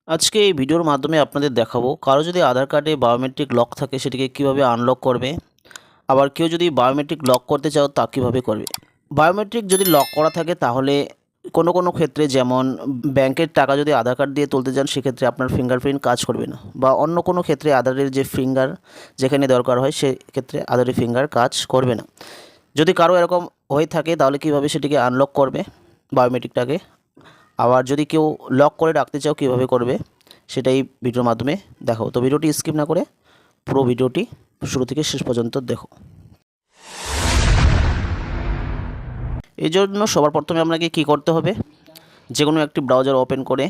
আজকে এই ভিডিওর মাধ্যমে আপনাদের দেখাবো কারো যদি আধার কার্ডে বায়োমেট্রিক লক থাকে সেটিকে কিভাবে আনলক করবে, আবার কেউ যদি বায়োমেট্রিক লক করতে চাও তা কীভাবে করবে। বায়োমেট্রিক যদি লক করা থাকে তাহলে কোনো ক্ষেত্রে, যেমন ব্যাংকের টাকা যদি আধার কার্ড দিয়ে তুলতে যান সেক্ষেত্রে আপনার ফিঙ্গারপ্রিন্ট কাজ করবে না, বা অন্য কোনো ক্ষেত্রে আধারের যে ফিঙ্গার যেখানে দরকার হয় সেক্ষেত্রে আধারের ফিঙ্গার কাজ করবে না। যদি কারো এরকম হয়ে থাকে তাহলে কীভাবে সেটিকে আনলক করবে বায়োমেট্রিকটাকে, আবার যদি কেউ লক করে রাখতে চাও কীভাবে করবে সেটাই ভিডিওর মাধ্যমে দেখাবো। তো ভিডিওটি স্কিপ না করে পুরো ভিডিওটি শুরু থেকে শেষ পর্যন্ত দেখো। এই জন্য সবার প্রথমে আপনাকে কী করতে হবে, যে কোনো একটি ব্রাউজার ওপেন করে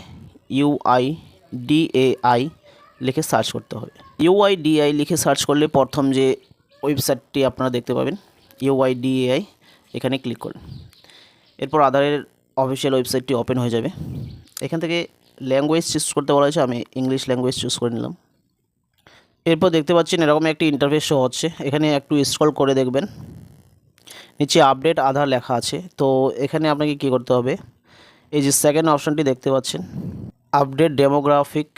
UIDAI লিখে সার্চ করতে হবে। UIDAI লিখে সার্চ করলে প্রথম যে ওয়েবসাইটটি আপনারা দেখতে পাবেন UIDAI, এখানে ক্লিক করুন। এরপর আধারের অফিসিয়াল ওয়েবসাইটটি ওপেন হয়ে যাবে। এখান থেকে ল্যাঙ্গুয়েজ চুজ করতে বলা হয়েছে, আমি ইংলিশ ল্যাঙ্গুয়েজ চুজ করে নিলাম। এরপর দেখতে পাচ্ছেন এরকম একটি ইন্টারফেস শো হচ্ছে। এখানে একটু স্ক্রল করে দেখবেন নিচে আপডেট আধার লেখা আছে। তো এখানে আপনাকে কী করতে হবে, এই যে সেকেন্ড অপশানটি দেখতে পাচ্ছেন update demographic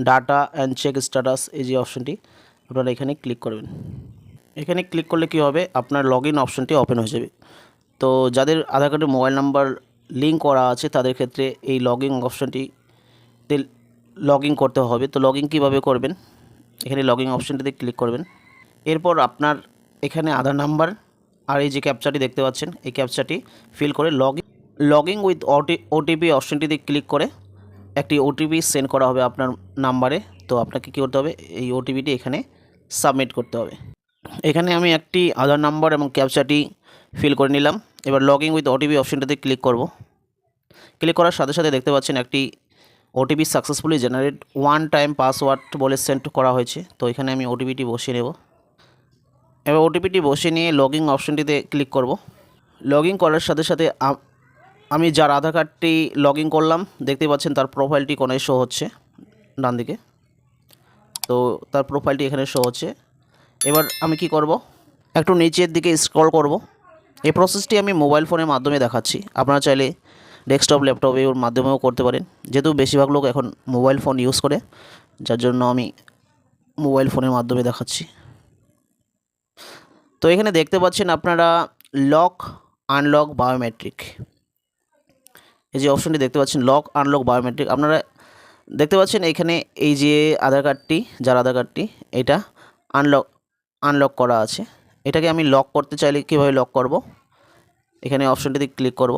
data and check status, এই যে অপশানটি আপনারা এখানে ক্লিক করবেন। এখানে ক্লিক করলে কী হবে, আপনার লগ ইন অপশানটি ওপেন হয়ে যাবে। তো যাদের আধার কার্ডের মোবাইল নাম্বার লিঙ্ক করা আছে তাদের ক্ষেত্রে এই লগইন অপশানটিতে লগইন করতে হবে। তো লগইন কীভাবে করবেন, এখানে লগইন অপশানটিতে ক্লিক করবেন। এরপর আপনার এখানে আধার নাম্বার আর এই যে ক্যাপচাটি দেখতে পাচ্ছেন এই ক্যাপচাটি ফিল করে লগইন উইথ ওটিপি অপশানটিতে ক্লিক করে একটি ওটিপি সেন্ড করা হবে আপনার নাম্বারে। তো আপনাকে কী করতে হবে, এই ওটিপিটি এখানে সাবমিট করতে হবে। এখানে আমি একটি আধার নাম্বার এবং ক্যাপচাটি ফিল করে নিলাম। এবার লগইন উইথ ওটিপি অপশানটাতে ক্লিক করব। ক্লিক করার সাথে সাথে দেখতে পাচ্ছেন একটি OTP successfully generate one time password বলে সেন্ড করা হয়েছে। তো এখানে আমি ওটিপিটি বসিয়ে নেব। এবার ওটিপিটি বসিয়ে নিয়ে লগইন অপশানটিতে ক্লিক করব। লগইন করার সাথে সাথে আমি যার আধার কার্ডটি লগইন করলাম দেখতে পাচ্ছেন তার প্রোফাইলটি কোনায় শো হচ্ছে ডান দিকে। তো তার প্রোফাইলটি এখানে শো হচ্ছে। এবার আমি কি করব, একটু নিচের দিকে স্ক্রল করব। এই প্রসেসটি আমি মোবাইল ফোনের মাধ্যমে দেখাচ্ছি, আপনারা চাইলে ডেস্কটপ ল্যাপটপের মাধ্যমেও করতে পারেন, যেহেতু বেশিরভাগ লোক এখন মোবাইল ফোন ইউজ করে, যার জন্য আমি মোবাইল ফোনের মাধ্যমে দেখাচ্ছি। তো এখানে দেখতে পাচ্ছেন আপনারা লক আনলক বায়োমেট্রিক, এই যে অপশনটি দেখতে পাচ্ছেন লক আনলক বায়োমেট্রিক, আপনারা দেখতে পাচ্ছেন এখানে এই যে আধার কার্ডটি, যার আধার কার্ডটি এটা আনলক করা আছে, এটাকে আমি লক করতে চাইলে কীভাবে লক করব, এখানে অপশনটিতে ক্লিক করব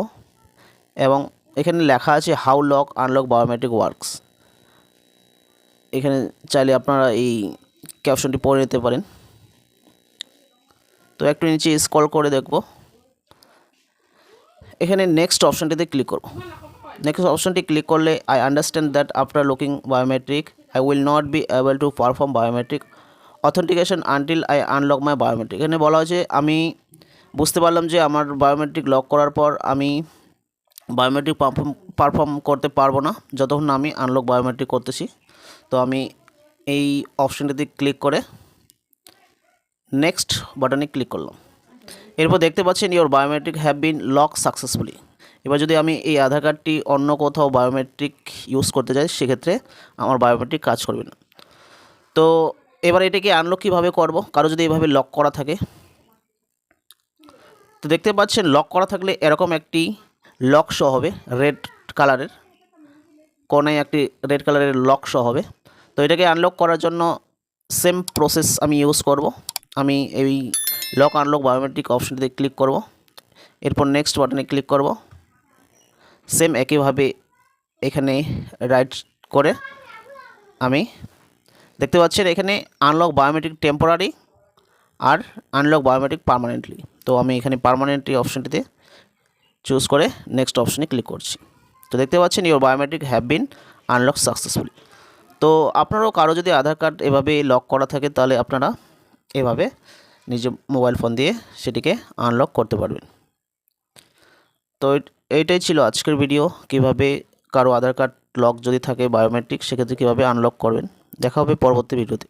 এবং এখানে লেখা আছে how lock unlock biometric works. এখানে চাইলে আপনারা এই ক্যাপশনটি পড়ে নিতে পারেন। তো একটু নিচে স্ক্রল করে দেখব, এখানে নেক্সট অপশনটিতে ক্লিক করব। নেক্সট অপশনটি ক্লিক করলে I understand that after looking biometric I will not be able to perform biometric authentication until I unlock my biometric. এখানে বলা হয়েছে আমি বুঝতে পারলাম যে আমার বায়োমেট্রিক লক করার পর আমি বায়োমেট্রিক পারফর্ম করতে পারবো না যতক্ষণ না আমি আনলক বায়োমেট্রিক করতেছি। তো আমি এই অপশানটিতে ক্লিক করে নেক্সট বাটনে ক্লিক করলাম। এরপর দেখতে পাচ্ছেন your biometric have been lock successfully. এবার যদি আমি এই আধার কার্ডটি অন্য কোথাও বায়োমেট্রিক ইউজ করতে যাই সেক্ষেত্রে আমার বায়োমেট্রিক কাজ করবে না। তো এবার এটাকে আনলক কীভাবে করব, কারো যদি এইভাবে লক করা থাকে, তো দেখতে পাচ্ছেন লক করা থাকলে এরকম একটি লক শো হবে, রেড কালারের কোনায় একটি রেড কালারের লক শো হবে। তো এটাকে আনলক করার জন্য সেম প্রসেস আমি ইউজ করব। আমি এই লক আনলক বায়োমেট্রিক অপশনটিতে ক্লিক করব, এরপর নেক্সট বাটনে ক্লিক করব। সেম একইভাবে এখানে রাইট করে আমি দেখতে পাচ্ছেন এখানে আনলক বায়োমেট্রিক টেম্পোরারি আর আনলক বায়োমেট্রিক পার্মানেন্টলি। তো আমি এখানে পার্মানেন্টলি অপশানটিতে চুজ করে নেক্সট অপশানে ক্লিক করছি। তো দেখতে পাচ্ছেন your biometric have been unlock successfully. তো আপনারাও কারো যদি আধার কার্ড এভাবে লক করা থাকে তাহলে আপনারা এভাবে নিজের মোবাইল ফোন দিয়ে সেটিকে আনলক করতে পারবেন। তো এইটাই ছিল আজকের ভিডিও, কিভাবে কারো আধার কার্ড লক যদি থাকে বায়োমেট্রিক সেক্ষেত্রে কীভাবে আনলক করবেন। দেখা হবে পরবর্তী ভিডিওতে।